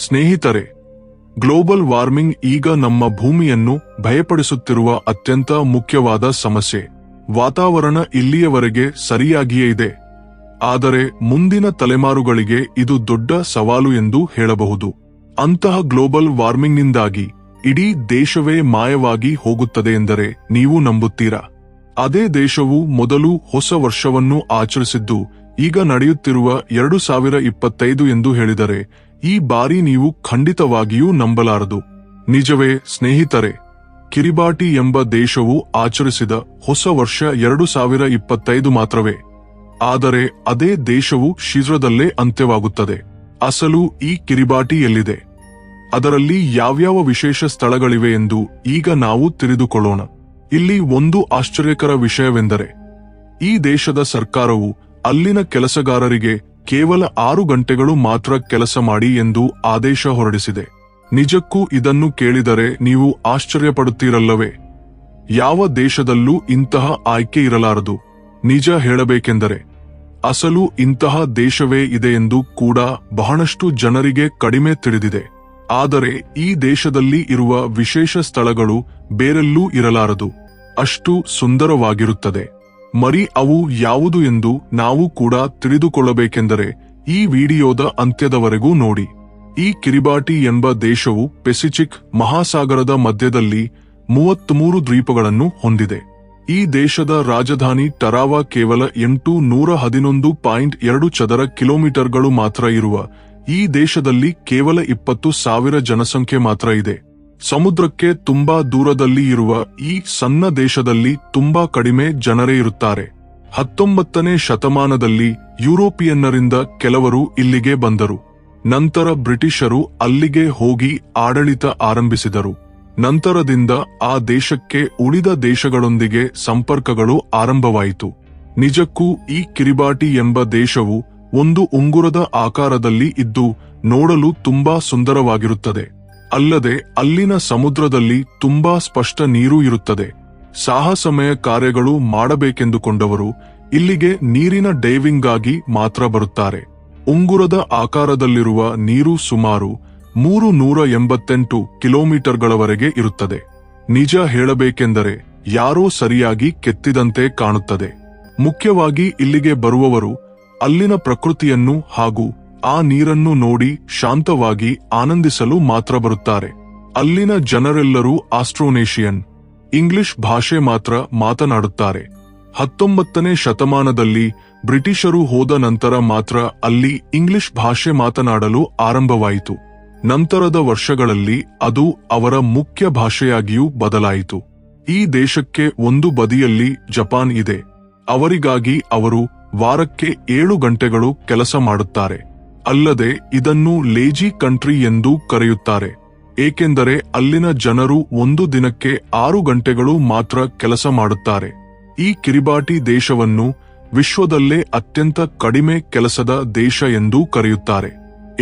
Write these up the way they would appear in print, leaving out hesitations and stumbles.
ಸ್ನೇಹಿತರೆ, global warming ಈಗ ನಮ್ಮ ಭೂಮಿಯನ್ನು ಭಯಪಡಿಸುತ್ತಿರುವ ಅತ್ಯಂತ ಮುಖ್ಯವಾದ ಸಮಸ್ಯೆ. ವಾತಾವರಣ ಇಲ್ಲಿಯವರೆಗೆ ಸರಿಯಾಗಿಯೇ ಇದೆ, ಆದರೆ ಮುಂದಿನ ತಲೆಮಾರುಗಳಿಗೆ ಇದು ದೊಡ್ಡ ಸವಾಲು ಎಂದು ಹೇಳಬಹುದು. ಅಂತಹ ಗ್ಲೋಬಲ್ ವಾರ್ಮಿಂಗ್ನಿಂದಾಗಿ ಇಡೀ ದೇಶವೇ ಮಾಯವಾಗಿ ಹೋಗುತ್ತದೆ ಎಂದರೆ ನೀವು ನಂಬುತ್ತೀರಾ? ಅದೇ ದೇಶವು ಮೊದಲು ಹೊಸ ವರ್ಷವನ್ನು ಆಚರಿಸಿದ್ದು ಈಗ ನಡೆಯುತ್ತಿರುವ 2025 ಎಂದು ಹೇಳಿದರೆ ಈ ಬಾರಿ ನೀವು ಖಂಡಿತವಾಗಿಯೂ ನಂಬಲಾರದು. ನಿಜವೇ ಸ್ನೇಹಿತರೆ, ಕಿರಿಬಾಟಿ ಎಂಬ ದೇಶವು ಆಚರಿಸಿದ ಹೊಸ ವರ್ಷ 2025 ಮಾತ್ರವೇ. ಆದರೆ ಅದೇ ದೇಶವು ಶೀಘ್ರದಲ್ಲೇ ಅಂತ್ಯವಾಗುತ್ತದೆ. ಅಸಲು ಈ ಕಿರಿಬಾಟಿ ಎಲ್ಲಿದೆ? ಅದರಲ್ಲಿ ಯಾವ್ಯಾವ ವಿಶೇಷ ಸ್ಥಳಗಳಿವೆ ಎಂದು ಈಗ ನಾವು ತಿಳಿದುಕೊಳ್ಳೋಣ. ಇಲ್ಲಿ ಒಂದು ಆಶ್ಚರ್ಯಕರ ವಿಷಯವೆಂದರೆ ಈ ದೇಶದ ಸರ್ಕಾರವು ಅಲ್ಲಿನ ಕೆಲಸಗಾರರಿಗೆ ಕೇವಲ 6 ಗಂಟೆಗಳು ಮಾತ್ರ ಕೆಲಸ ಮಾಡಿ ಎಂದು ಆದೇಶ ಹೊರಡಿಸಿದೆ. ನಿಜಕ್ಕೂ ಇದನ್ನು ಕೇಳಿದರೆ ನೀವು ಆಶ್ಚರ್ಯಪಡುತ್ತೀರಲ್ಲವೇ? ಯಾವ ದೇಶದಲ್ಲೂ ಇಂತಹ ಆಯ್ಕೆ ಇರಲಾರದು. ನಿಜ ಹೇಳಬೇಕೆಂದರೆ ಅಸಲು ಇಂತಹ ದೇಶವೇ ಇದೆ ಎಂದು ಕೂಡ ಬಹಳಷ್ಟು ಜನರಿಗೆ ಕಡಿಮೆ ತಿಳಿದಿದೆ. ಆದರೆ ಈ ದೇಶದಲ್ಲಿ ಇರುವ ವಿಶೇಷ ಸ್ಥಳಗಳು ಬೇರೆಲ್ಲೂ ಇರಲಾರದು. ಅಷ್ಟು ಸುಂದರವಾಗಿರುತ್ತದೆ. ಮರಿ ಅವು ಯಾವುದು ಎಂದು ನಾವು ಕೂಡ ತಿಳಿದುಕೊಳ್ಳಬೇಕೆಂದರೆ ಈ ವಿಡಿಯೋದ ಅಂತ್ಯದವರೆಗೂ ನೋಡಿ. ಈ ಕಿರಿಬಾಟಿ ಎಂಬ ದೇಶವು ಪೆಸಿಫಿಕ್ ಮಹಾಸಾಗರದ ಮಧ್ಯದಲ್ಲಿ 33 ದ್ವೀಪಗಳನ್ನು ಹೊಂದಿದೆ. ಈ ದೇಶದ ರಾಜಧಾನಿ ಟರಾವಾ ಕೇವಲ 811.2 ಚದರ ಕಿಲೋಮೀಟರ್ಗಳು ಮಾತ್ರ ಇರುವ ಈ ದೇಶದಲ್ಲಿ ಕೇವಲ 20,000 ಜನಸಂಖ್ಯೆ ಮಾತ್ರ ಇದೆ. ಸಮುದ್ರಕ್ಕೆ ತುಂಬಾ ದೂರದಲ್ಲಿ ಇರುವ ಈ ಸಣ್ಣ ದೇಶದಲ್ಲಿ ತುಂಬಾ ಕಡಿಮೆ ಜನರೇ ಇರುತ್ತಾರೆ. 19ನೇ ಶತಮಾನದಲ್ಲಿ ಯುರೋಪಿಯನ್ನರಿಂದ ಕೆಲವರು ಇಲ್ಲಿಗೆ ಬಂದರು. ನಂತರ ಬ್ರಿಟಿಷರು ಅಲ್ಲಿಗೆ ಹೋಗಿ ಆಡಳಿತ ಆರಂಭಿಸಿದರು. ನಂತರದಿಂದ ಆ ದೇಶಕ್ಕೆ ಉಳಿದ ದೇಶಗಳೊಂದಿಗೆ ಸಂಪರ್ಕಗಳು ಆರಂಭವಾಯಿತು. ನಿಜಕ್ಕೂ ಈ ಕಿರಿಬಾಟಿ ಎಂಬ ದೇಶವು ಒಂದು ಉಂಗುರದ ಆಕಾರದಲ್ಲಿ ಇದ್ದು ನೋಡಲು ತುಂಬಾ ಸುಂದರವಾಗಿರುತ್ತದೆ. ಅಲ್ಲದೆ ಅಲ್ಲಿನ ಸಮುದ್ರದಲ್ಲಿ ತುಂಬಾ ಸ್ಪಷ್ಟ ನೀರು ಇರುತ್ತದೆ. ಸಾಹಸಮಯ ಕಾರ್ಯಗಳು ಮಾಡಬೇಕೆಂದುಕೊಂಡವರು ಇಲ್ಲಿಗೆ ನೀರಿನ ಡೈವಿಂಗ್ಗಾಗಿ ಮಾತ್ರ ಬರುತ್ತಾರೆ. ಉಂಗುರದ ಆಕಾರದಲ್ಲಿರುವ ನೀರು ಸುಮಾರು 388 ಕಿಲೋಮೀಟರ್ಗಳವರೆಗೆ ಇರುತ್ತದೆ. ನಿಜ ಹೇಳಬೇಕೆಂದರೆ ಯಾರೋ ಸರಿಯಾಗಿ ಕೆತ್ತಿದಂತೆ ಕಾಣುತ್ತದೆ. ಮುಖ್ಯವಾಗಿ ಇಲ್ಲಿಗೆ ಬರುವವರು ಅಲ್ಲಿನ ಪ್ರಕೃತಿಯನ್ನು ಹಾಗೂ ಆ ನೀರನ್ನು ನೋಡಿ ಶಾಂತವಾಗಿ ಆನಂದಿಸಲು ಮಾತ್ರ ಬರುತ್ತಾರೆ. ಅಲ್ಲಿನ ಜನರೆಲ್ಲರೂ ಆಸ್ಟ್ರೋನೇಷಿಯನ್ ಇಂಗ್ಲಿಷ್ ಭಾಷೆ ಮಾತ್ರ ಮಾತನಾಡುತ್ತಾರೆ. 19ನೇ ಶತಮಾನದಲ್ಲಿ ಬ್ರಿಟಿಷರು ಹೋದ ನಂತರ ಮಾತ್ರ ಅಲ್ಲಿ ಇಂಗ್ಲಿಷ್ ಭಾಷೆ ಮಾತನಾಡಲು ಆರಂಭವಾಯಿತು. ನಂತರದ ವರ್ಷಗಳಲ್ಲಿ ಅದು ಅವರ ಮುಖ್ಯ ಭಾಷೆಯಾಗಿಯೂ ಬದಲಾಯಿತು. ಈ ದೇಶಕ್ಕೆ ಒಂದು ಬದಿಯಲ್ಲಿ ಜಪಾನ್ ಇದೆ. ಅವರಿಗಾಗಿ ಅವರು ವಾರಕ್ಕೆ 7 ಗಂಟೆಗಳು ಕೆಲಸ ಮಾಡುತ್ತಾರೆ. ಅಲ್ಲದೆ ಇದನ್ನು ಲೇಜಿ ಕಂಟ್ರಿ ಎಂದು ಕರೆಯುತ್ತಾರೆ, ಏಕೆಂದರೆ ಅಲ್ಲಿನ ಜನರು ಒಂದು ದಿನಕ್ಕೆ 6 ಗಂಟೆಗಳು ಮಾತ್ರ ಕೆಲಸ ಮಾಡುತ್ತಾರೆ. ಈ ಕಿರಿಬಾಟಿ ದೇಶವನ್ನು ವಿಶ್ವದಲ್ಲೇ ಅತ್ಯಂತ ಕಡಿಮೆ ಕೆಲಸದ ದೇಶ ಎಂದೂ ಕರೆಯುತ್ತಾರೆ,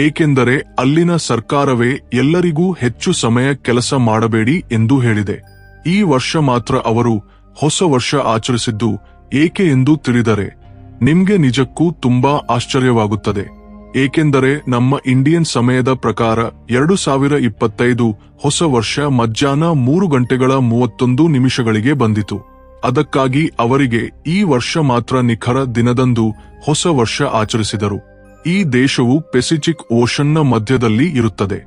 ಏಕೆಂದರೆ ಅಲ್ಲಿನ ಸರ್ಕಾರವೇ ಎಲ್ಲರಿಗೂ ಹೆಚ್ಚು ಸಮಯ ಕೆಲಸ ಮಾಡಬೇಡಿ ಎಂದು ಹೇಳಿದೆ. ಈ ವರ್ಷ ಮಾತ್ರ ಅವರು ಹೊಸ ವರ್ಷ ಆಚರಿಸಿದ್ದು ಏಕೆ ಎಂದು ತಿಳಿದರೆ ನಿಮ್ಗೆ ನಿಜಕ್ಕೂ ತುಂಬಾ ಆಶ್ಚರ್ಯವಾಗುತ್ತದೆ. ಏಕೆಂದರೆ ನಮ್ಮ ಇಂಡಿಯನ್ ಸಮಯದ ಪ್ರಕಾರ 2025 ಹೊಸ ವರ್ಷ ಮಧ್ಯಾಹ್ನ 3:31 ಬಂದಿತು. ಅದಕ್ಕಾಗಿ ಅವರಿಗೆ ಈ ವರ್ಷ ಮಾತ್ರ ನಿಖರ ದಿನದಂದು ಹೊಸ ವರ್ಷ ಆಚರಿಸಿದರು. ಈ ದೇಶವು ಪೆಸಿಫಿಕ್ ಓಷನ್ನ ಮಧ್ಯದಲ್ಲಿ ಇರುತ್ತದೆ.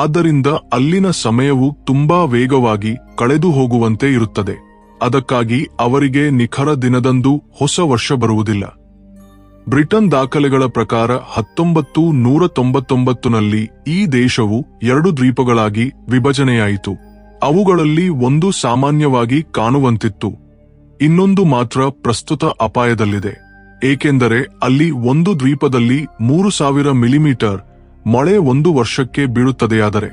ಆದ್ದರಿಂದ ಅಲ್ಲಿನ ಸಮಯವು ತುಂಬಾ ವೇಗವಾಗಿ ಕಳೆದು ಹೋಗುವಂತೆ ಇರುತ್ತದೆ. ಅದಕ್ಕಾಗಿ ಅವರಿಗೆ ನಿಖರ ದಿನದಂದು ಹೊಸ ವರ್ಷ ಬರುವುದಿಲ್ಲ. ಬ್ರಿಟನ್ ದಾಖಲೆಗಳ ಪ್ರಕಾರ 1999ನಲ್ಲಿ ಈ ದೇಶವು 2 ದ್ವೀಪಗಳಾಗಿ ವಿಭಜನೆಯಾಯಿತು. ಅವುಗಳಲ್ಲಿ ಒಂದು ಸಾಮಾನ್ಯವಾಗಿ ಕಾಣುವಂತಿತ್ತು, ಇನ್ನೊಂದು ಮಾತ್ರ ಪ್ರಸ್ತುತ ಅಪಾಯದಲ್ಲಿದೆ. ಏಕೆಂದರೆ ಅಲ್ಲಿ ಒಂದು ದ್ವೀಪದಲ್ಲಿ 3000 ಮಿಲಿಮೀಟರ್ ಮಳೆ ಒಂದು ವರ್ಷಕ್ಕೆ ಬೀಳುತ್ತದೆಯಾದರೆ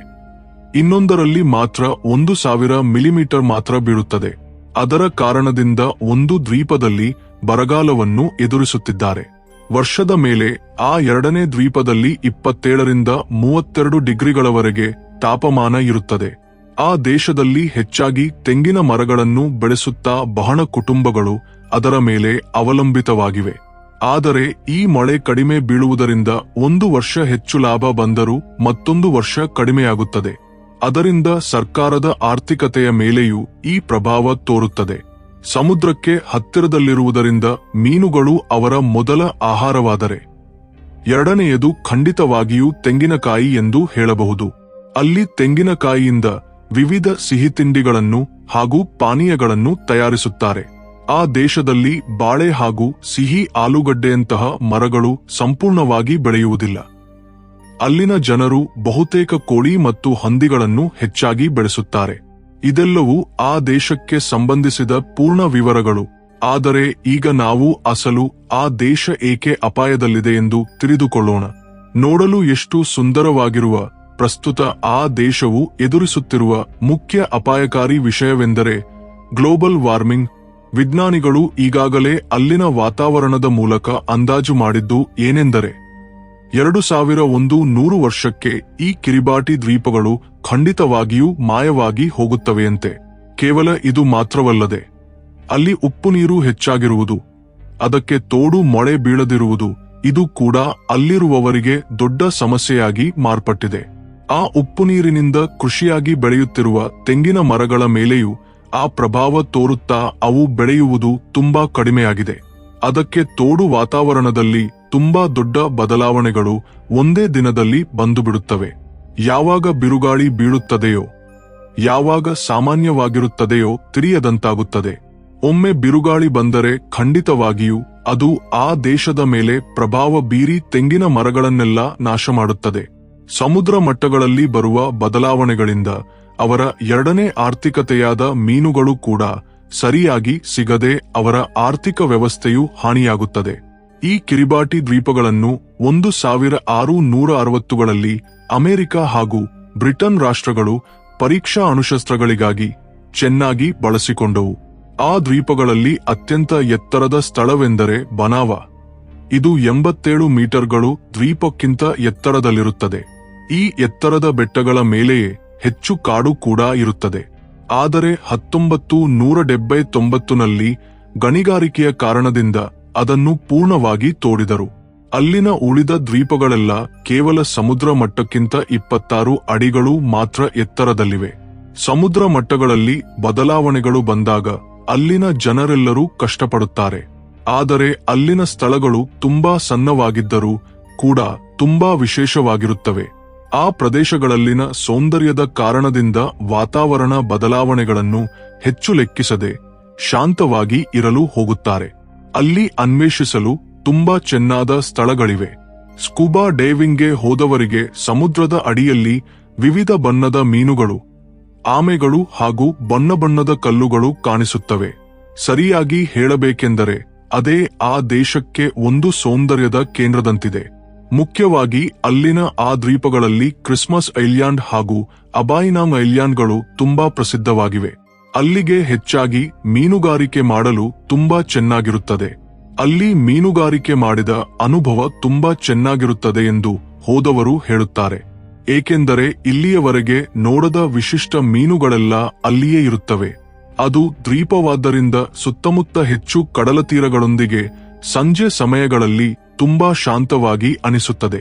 ಇನ್ನೊಂದರಲ್ಲಿ ಮಾತ್ರ 1000 ಮಿಲಿಮೀಟರ್ ಮಾತ್ರ ಬೀಳುತ್ತದೆ. ಅದರ ಕಾರಣದಿಂದ ಒಂದು ದ್ವೀಪದಲ್ಲಿ ಬರಗಾಲವನ್ನು ಎದುರಿಸುತ್ತಿದ್ದಾರೆ. ವರ್ಷದ ಮೇಲೆ ಆ ಎರಡನೇ ದ್ವೀಪದಲ್ಲಿ 27ರಿಂದ 32 ಡಿಗ್ರಿಗಳವರೆಗೆ ತಾಪಮಾನ ಇರುತ್ತದೆ. ಆ ದೇಶದಲ್ಲಿ ಹೆಚ್ಚಾಗಿ ತೆಂಗಿನ ಮರಗಳನ್ನು ಬೆಳೆಸುತ್ತಾ ಬಹಳ ಕುಟುಂಬಗಳು ಅದರ ಮೇಲೆ ಅವಲಂಬಿತವಾಗಿವೆ. ಆದರೆ ಈ ಮಳೆ ಕಡಿಮೆ ಬೀಳುವುದರಿಂದ 1 ವರ್ಷ ಹೆಚ್ಚು ಲಾಭ ಬಂದರೂ ಮತ್ತೊಂದು ವರ್ಷ ಕಡಿಮೆಯಾಗುತ್ತದೆ. ಅದರಿಂದ ಸರ್ಕಾರದ ಆರ್ಥಿಕತೆಯ ಮೇಲೆಯೂ ಈ ಪ್ರಭಾವ ತೋರುತ್ತದೆ. ಸಮುದ್ರಕ್ಕೆ ಹತ್ತಿರದಲ್ಲಿರುವುದರಿಂದ ಮೀನುಗಳು ಅವರ ಮೊದಲ ಆಹಾರವಾದರೆ ಎರಡನೆಯದು ಖಂಡಿತವಾಗಿಯೂ ತೆಂಗಿನಕಾಯಿ ಎಂದು ಹೇಳಬಹುದು. ಅಲ್ಲಿ ತೆಂಗಿನಕಾಯಿಯಿಂದ ವಿವಿಧ ಸಿಹಿತಿಂಡಿಗಳನ್ನು ಹಾಗೂ ಪಾನೀಯಗಳನ್ನು ತಯಾರಿಸುತ್ತಾರೆ. ಆ ದೇಶದಲ್ಲಿ ಬಾಳೆ ಹಾಗೂ ಸಿಹಿ ಆಲೂಗಡ್ಡೆಯಂತಹ ಮರಗಳು ಸಂಪೂರ್ಣವಾಗಿ ಬೆಳೆಯುವುದಿಲ್ಲ. ಅಲ್ಲಿನ ಜನರು ಬಹುತೇಕ ಕೋಳಿ ಮತ್ತು ಹಂದಿಗಳನ್ನು ಹೆಚ್ಚಾಗಿ ಬೆಳೆಸುತ್ತಾರೆ. ಇದೆಲ್ಲವೂ ಆ ದೇಶಕ್ಕೆ ಸಂಬಂಧಿಸಿದ ಪೂರ್ಣ ವಿವರಗಳು. ಆದರೆ ಈಗ ನಾವು ಅಸಲು ಆ ದೇಶ ಏಕೆ ಅಪಾಯದಲ್ಲಿದೆ ಎಂದು ತಿಳಿದುಕೊಳ್ಳೋಣ. ನೋಡಲು ಎಷ್ಟು ಸುಂದರವಾಗಿರುವ ಪ್ರಸ್ತುತ ಆ ದೇಶವು ಎದುರಿಸುತ್ತಿರುವ ಮುಖ್ಯ ಅಪಾಯಕಾರಿ ವಿಷಯವೆಂದರೆ ಗ್ಲೋಬಲ್ ವಾರ್ಮಿಂಗ್. ವಿಜ್ಞಾನಿಗಳು ಈಗಾಗಲೇ ಅಲ್ಲಿನ ವಾತಾವರಣದ ಮೂಲಕ ಅಂದಾಜು ಮಾಡಿದ್ದು ಏನೆಂದರೆ 2100 ವರ್ಷಕ್ಕೆ ಈ ಕಿರಿಬಾಟಿ ದ್ವೀಪಗಳು ಖಂಡಿತವಾಗಿಯೂ ಮಾಯವಾಗಿ ಹೋಗುತ್ತವೆಯಂತೆ. ಕೇವಲ ಇದು ಮಾತ್ರವಲ್ಲದೆ ಅಲ್ಲಿ ಉಪ್ಪು ನೀರು ಹೆಚ್ಚಾಗಿರುವುದು, ಅದಕ್ಕೆ ತೋಡು ಮಳೆ ಬೀಳದಿರುವುದು, ಇದು ಕೂಡ ಅಲ್ಲಿರುವವರಿಗೆ ದೊಡ್ಡ ಸಮಸ್ಯೆಯಾಗಿ ಮಾರ್ಪಟ್ಟಿದೆ. ಆ ಉಪ್ಪು ನೀರಿನಿಂದ ಕೃಷಿಯಾಗಿ ಬೆಳೆಯುತ್ತಿರುವ ತೆಂಗಿನ ಮರಗಳ ಮೇಲೆಯೂ ಆ ಪ್ರಭಾವ ತೋರುತ್ತಾ ಅವು ಬೆಳೆಯುವುದು ತುಂಬಾ ಕಡಿಮೆಯಾಗಿದೆ. ಅದಕ್ಕೆ ತೋಡು ವಾತಾವರಣದಲ್ಲಿ ತುಂಬಾ ದೊಡ್ಡ ಬದಲಾವಣೆಗಳು ಒಂದೇ ದಿನದಲ್ಲಿ ಬಂದುಬಿಡುತ್ತವೆ. ಯಾವಾಗ ಬಿರುಗಾಳಿ ಬೀಳುತ್ತದೆಯೋ, ಯಾವಾಗ ಸಾಮಾನ್ಯವಾಗಿರುತ್ತದೆಯೋ ತಿಳಿಯದಂತಾಗುತ್ತದೆ. ಒಮ್ಮೆ ಬಿರುಗಾಳಿ ಬಂದರೆ ಖಂಡಿತವಾಗಿಯೂ ಅದು ಆ ದೇಶದ ಮೇಲೆ ಪ್ರಭಾವ ಬೀರಿ ತೆಂಗಿನ ಮರಗಳನ್ನೆಲ್ಲ ನಾಶ ಮಾಡುತ್ತದೆ. ಸಮುದ್ರ ಮಟ್ಟಗಳಲ್ಲಿ ಬರುವ ಬದಲಾವಣೆಗಳಿಂದ ಅವರ ಎರಡನೇ ಆರ್ಥಿಕತೆಯಾದ ಮೀನುಗಳು ಕೂಡ ಸರಿಯಾಗಿ ಸಿಗದೆ ಅವರ ಆರ್ಥಿಕ ವ್ಯವಸ್ಥೆಯು ಹಾನಿಯಾಗುತ್ತದೆ. ಈ ಕಿರಿಬಾಟಿ ದ್ವೀಪಗಳನ್ನು 1660ಗಳಲ್ಲಿ ಅಮೆರಿಕ ಹಾಗೂ ಬ್ರಿಟನ್ ರಾಷ್ಟ್ರಗಳು ಪರೀಕ್ಷಾ ಅಣುಶಸ್ತ್ರಗಳಿಗಾಗಿ ಚೆನ್ನಾಗಿ ಬಳಸಿಕೊಂಡವು. ಆ ದ್ವೀಪಗಳಲ್ಲಿ ಅತ್ಯಂತ ಎತ್ತರದ ಸ್ಥಳವೆಂದರೆ ಬನಾವಾ. ಇದು 87 ಮೀಟರ್ಗಳು ದ್ವೀಪಕ್ಕಿಂತ ಎತ್ತರದಲ್ಲಿರುತ್ತದೆ. ಈ ಎತ್ತರದ ಬೆಟ್ಟಗಳ ಮೇಲೆಯೇ ಹೆಚ್ಚು ಕಾಡು ಕೂಡ ಇರುತ್ತದೆ. ಆದರೆ 1979ನಲ್ಲಿ ಗಣಿಗಾರಿಕೆಯ ಕಾರಣದಿಂದ ಅದನ್ನು ಪೂರ್ಣವಾಗಿ ತೋಡಿದರು. ಅಲ್ಲಿನ ಉಳಿದ ದ್ವೀಪಗಳೆಲ್ಲ ಕೇವಲ ಸಮುದ್ರ ಮಟ್ಟಕ್ಕಿಂತ 26 ಅಡಿಗಳು ಮಾತ್ರ ಎತ್ತರದಲ್ಲಿವೆ. ಸಮುದ್ರ ಮಟ್ಟಗಳಲ್ಲಿ ಬದಲಾವಣೆಗಳು ಬಂದಾಗ ಅಲ್ಲಿನ ಜನರೆಲ್ಲರೂ ಕಷ್ಟಪಡುತ್ತಾರೆ. ಆದರೆ ಅಲ್ಲಿನ ಸ್ಥಳಗಳು ತುಂಬಾ ಸಣ್ಣವಾಗಿದ್ದರೂ ಕೂಡ ತುಂಬಾ ವಿಶೇಷವಾಗಿರುತ್ತವೆ. ಆ ಪ್ರದೇಶಗಳಲ್ಲಿನ ಸೌಂದರ್ಯದ ಕಾರಣದಿಂದ ವಾತಾವರಣ ಬದಲಾವಣೆಗಳನ್ನು ಹೆಚ್ಚು ಲೆಕ್ಕಿಸದೆ ಶಾಂತವಾಗಿ ಇರಲು ಹೋಗುತ್ತಾರೆ. ಅಲ್ಲಿ ಅನ್ವೇಷಿಸಲು ತುಂಬಾ ಚೆನ್ನಾದ ಸ್ಥಳಗಳಿವೆ. ಸ್ಕೂಬಾ ಡೈವಿಂಗ್ಗೆ ಹೋದವರಿಗೆ ಸಮುದ್ರದ ಅಡಿಯಲ್ಲಿ ವಿವಿಧ ಬಣ್ಣದ ಮೀನುಗಳು, ಆಮೆಗಳು ಹಾಗೂ ಬಣ್ಣದ ಕಲ್ಲುಗಳು ಕಾಣಿಸುತ್ತವೆ. ಸರಿಯಾಗಿ ಹೇಳಬೇಕೆಂದರೆ ಅದೇ ಆ ದೇಶಕ್ಕೆ ಒಂದು ಸೌಂದರ್ಯದ ಕೇಂದ್ರದಂತಿದೆ. ಮುಖ್ಯವಾಗಿ ಅಲ್ಲಿನ ಆ ದ್ವೀಪಗಳಲ್ಲಿ ಕ್ರಿಸ್ಮಸ್ ಐಲ್ಯಾಂಡ್ ಹಾಗೂ ಅಬಾಯಿನಾಂಗ್ ಐಲ್ಯಾಂಡ್ಗಳು ತುಂಬಾ ಪ್ರಸಿದ್ಧವಾಗಿವೆ. ಅಲ್ಲಿಗೆ ಹೆಚ್ಚಾಗಿ ಮೀನುಗಾರಿಕೆ ಮಾಡಲು ತುಂಬಾ ಚೆನ್ನಾಗಿರುತ್ತದೆ. ಅಲ್ಲಿ ಮೀನುಗಾರಿಕೆ ಮಾಡಿದ ಅನುಭವ ತುಂಬಾ ಚೆನ್ನಾಗಿರುತ್ತದೆ ಎಂದು ಹೋದವರು ಹೇಳುತ್ತಾರೆ. ಏಕೆಂದರೆ ಇಲ್ಲಿಯವರೆಗೆ ನೋಡದ ವಿಶಿಷ್ಟ ಮೀನುಗಳೆಲ್ಲ ಅಲ್ಲಿಯೇ ಇರುತ್ತವೆ. ಅದು ದ್ವೀಪವಾದ್ದರಿಂದ ಸುತ್ತಮುತ್ತ ಹೆಚ್ಚು ಕಡಲತೀರಗಳೊಂದಿಗೆ ಸಂಜೆ ಸಮಯಗಳಲ್ಲಿ ತುಂಬಾ ಶಾಂತವಾಗಿ ಅನಿಸುತ್ತದೆ.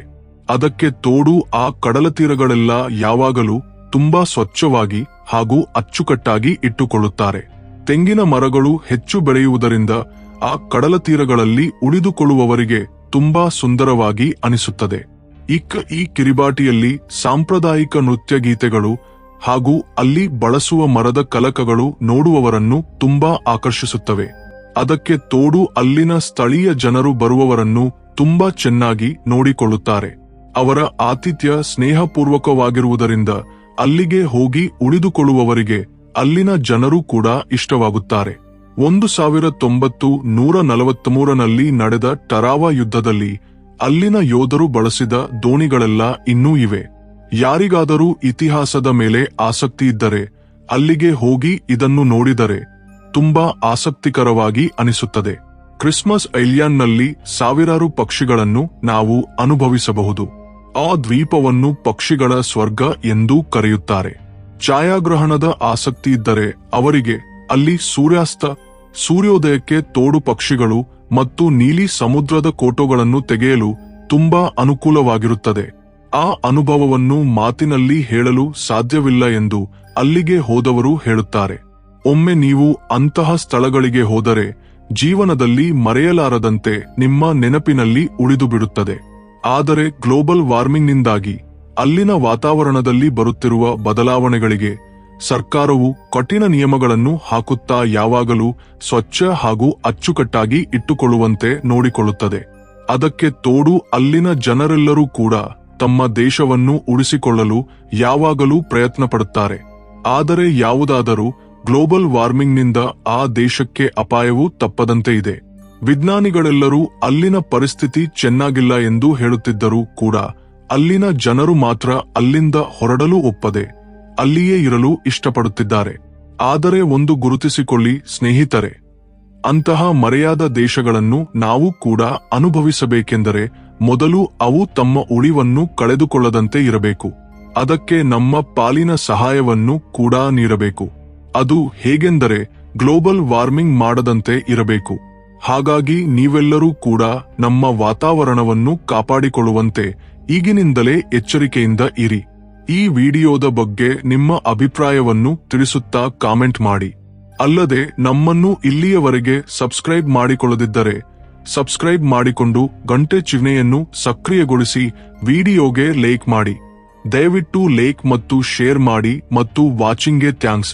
ಅದಕ್ಕೆ ತೋಡು ಆ ಕಡಲತೀರಗಳೆಲ್ಲ ಯಾವಾಗಲೂ ತುಂಬಾ ಸ್ವಚ್ಛವಾಗಿ ಹಾಗೂ ಅಚ್ಚುಕಟ್ಟಾಗಿ ಇಟ್ಟುಕೊಳ್ಳುತ್ತಾರೆ. ತೆಂಗಿನ ಮರಗಳು ಹೆಚ್ಚು ಬೆಳೆಯುವುದರಿಂದ ಆ ಕಡಲತೀರಗಳಲ್ಲಿ ಉಳಿದುಕೊಳ್ಳುವವರಿಗೆ ತುಂಬಾ ಸುಂದರವಾಗಿ ಅನಿಸುತ್ತದೆ. ಈ ಕಿರಿಬಾಟಿಯಲ್ಲಿ ಸಾಂಪ್ರದಾಯಿಕ ನೃತ್ಯ ಗೀತೆಗಳು ಹಾಗೂ ಅಲ್ಲಿ ಬಳಸುವ ಮರದ ಕಲಕಗಳು ನೋಡುವವರನ್ನು ತುಂಬಾ ಆಕರ್ಷಿಸುತ್ತವೆ. ಅದಕ್ಕೆ ತೋಡು ಅಲ್ಲಿನ ಸ್ಥಳೀಯ ಜನರು ಬರುವವರನ್ನು ತುಂಬಾ ಚೆನ್ನಾಗಿ ನೋಡಿಕೊಳ್ಳುತ್ತಾರೆ. ಅವರ ಆತಿಥ್ಯ ಸ್ನೇಹಪೂರ್ವಕವಾಗಿರುವುದರಿಂದ ಅಲ್ಲಿಗೆ ಹೋಗಿ ಉಳಿದುಕೊಳ್ಳುವವರಿಗೆ ಅಲ್ಲಿನ ಜನರು ಕೂಡ ಇಷ್ಟವಾಗುತ್ತಾರೆ. 1943ನಲ್ಲಿ ನಡೆದ ಟರಾವಾ ಯುದ್ಧದಲ್ಲಿ ಅಲ್ಲಿನ ಯೋಧರು ಬಳಸಿದ ದೋಣಿಗಳೆಲ್ಲ ಇನ್ನೂ ಇವೆ. ಯಾರಿಗಾದರೂ ಇತಿಹಾಸದ ಮೇಲೆ ಆಸಕ್ತಿ ಇದ್ದರೆ ಅಲ್ಲಿಗೆ ಹೋಗಿ ಇದನ್ನು ನೋಡಿದರೆ ತುಂಬಾ ಆಸಕ್ತಿಕರವಾಗಿ ಅನಿಸುತ್ತದೆ. ಕ್ರಿಸ್ಮಸ್ ಐಲ್ಯಾಂಡ್ನಲ್ಲಿ ಸಾವಿರಾರು ಪಕ್ಷಿಗಳನ್ನು ನಾವು ಅನುಭವಿಸಬಹುದು. ಆ ದ್ವೀಪವನ್ನು ಪಕ್ಷಿಗಳ ಸ್ವರ್ಗ ಎಂದೂ ಕರೆಯುತ್ತಾರೆ. ಛಾಯಾಗ್ರಹಣದ ಆಸಕ್ತಿ ಇದ್ದರೆ ಅವರಿಗೆ ಅಲ್ಲಿ ಸೂರ್ಯಾಸ್ತ, ಸೂರ್ಯೋದಯಕ್ಕೆ ತೋಡು ಪಕ್ಷಿಗಳು ಮತ್ತು ನೀಲಿ ಸಮುದ್ರದ ಫೋಟೋಗಳನ್ನು ತೆಗೆಯಲು ತುಂಬಾ ಅನುಕೂಲವಾಗಿರುತ್ತದೆ. ಆ ಅನುಭವವನ್ನು ಮಾತಿನಲ್ಲಿ ಹೇಳಲು ಸಾಧ್ಯವಿಲ್ಲ ಎಂದು ಅಲ್ಲಿಗೆ ಹೋದವರು ಹೇಳುತ್ತಾರೆ. ಒಮ್ಮೆ ನೀವು ಅಂತಹ ಸ್ಥಳಗಳಿಗೆ ಹೋದರೆ ಜೀವನದಲ್ಲಿ ಮರೆಯಲಾರದಂತೆ ನಿಮ್ಮ ನೆನಪಿನಲ್ಲಿ ಉಳಿದುಬಿಡುತ್ತದೆ. ಆದರೆ ಗ್ಲೋಬಲ್ ವಾರ್ಮಿಂಗ್ನಿಂದಾಗಿ ಅಲ್ಲಿನ ವಾತಾವರಣದಲ್ಲಿ ಬರುತ್ತಿರುವ ಬದಲಾವಣೆಗಳಿಗೆ ಸರ್ಕಾರವು ಕಠಿಣ ನಿಯಮಗಳನ್ನು ಹಾಕುತ್ತಾ ಯಾವಾಗಲೂ ಸ್ವಚ್ಛ ಹಾಗೂ ಅಚ್ಚುಕಟ್ಟಾಗಿ ಇಟ್ಟುಕೊಳ್ಳುವಂತೆ ನೋಡಿಕೊಳ್ಳುತ್ತದೆ. ಅದಕ್ಕೆ ತೋಡು ಅಲ್ಲಿನ ಜನರೆಲ್ಲರೂ ಕೂಡ ತಮ್ಮ ದೇಶವನ್ನು ಉಳಿಸಿಕೊಳ್ಳಲು ಯಾವಾಗಲೂ ಪ್ರಯತ್ನ ಪಡುತ್ತಾರೆ. ಆದರೆ ಯಾವುದಾದರೂ ಗ್ಲೋಬಲ್ ವಾರ್ಮಿಂಗ್ನಿಂದ ಆ ದೇಶಕ್ಕೆ ಅಪಾಯವೂ ತಪ್ಪದಂತೆ ಇದೆ. ವಿಜ್ಞಾನಿಗಳೆಲ್ಲರೂ ಅಲ್ಲಿನ ಪರಿಸ್ಥಿತಿ ಚೆನ್ನಾಗಿಲ್ಲ ಎಂದು ಹೇಳುತ್ತಿದ್ದರೂ ಕೂಡ ಅಲ್ಲಿನ ಜನರು ಮಾತ್ರ ಅಲ್ಲಿಂದ ಹೊರಡಲು ಒಪ್ಪದೆ ಅಲ್ಲಿಯೇ ಇರಲು ಇಷ್ಟಪಡುತ್ತಿದ್ದಾರೆ. ಆದರೆ ಒಂದು ಗುರುತಿಸಿಕೊಳ್ಳಿ ಸ್ನೇಹಿತರೆ, ಅಂತಹ ಮರೆಯಾದ ದೇಶಗಳನ್ನು ನಾವು ಕೂಡ ಅನುಭವಿಸಬೇಕೆಂದರೆ ಮೊದಲು ಅವು ತಮ್ಮ ಉಳಿವನ್ನು ಕಳೆದುಕೊಳ್ಳದಂತೆ ಇರಬೇಕು. ಅದಕ್ಕೆ ನಮ್ಮ ಪಾಲಿನ ಸಹಾಯವನ್ನು ಕೂಡ ನೀಡಬೇಕು. ಅದು ಹೇಗೆಂದರೆ ಗ್ಲೋಬಲ್ ವಾರ್ಮಿಂಗ್ ಮಾಡದಂತೆ ಇರಬೇಕು. ಹಾಗಾಗಿ ನೀವೆಲ್ಲರೂ ಕೂಡ ನಮ್ಮ ವಾತಾವರಣವನ್ನು ಕಾಪಾಡಿಕೊಳ್ಳುವಂತೆ ಈಗಿನಿಂದಲೇ ಎಚ್ಚರಿಕೆಯಿಂದ ಇರಿ. ಈ ವಿಡಿಯೋದ ಬಗ್ಗೆ ನಿಮ್ಮ ಅಭಿಪ್ರಾಯವನ್ನು ತಿಳಿಸುತ್ತಾ ಕಾಮೆಂಟ್ ಮಾಡಿ. ಅಲ್ಲದೆ ನಮ್ಮನ್ನು ಇಲ್ಲಿಯವರೆಗೆ ಸಬ್ಸ್ಕ್ರೈಬ್ ಮಾಡಿಕೊಳ್ಳದಿದ್ದರೆ ಸಬ್ಸ್ಕ್ರೈಬ್ ಮಾಡಿಕೊಂಡು ಗಂಟೆ ಚಿಹ್ನೆಯನ್ನು ಸಕ್ರಿಯಗೊಳಿಸಿ ವಿಡಿಯೋಗೆ ಲೈಕ್ ಮಾಡಿ. ದಯವಿಟ್ಟು ಲೈಕ್ ಮತ್ತು ಶೇರ್ ಮಾಡಿ ಮತ್ತು ವಾಚಿಂಗ್ಗೆ ಥ್ಯಾಂಕ್ಸ್.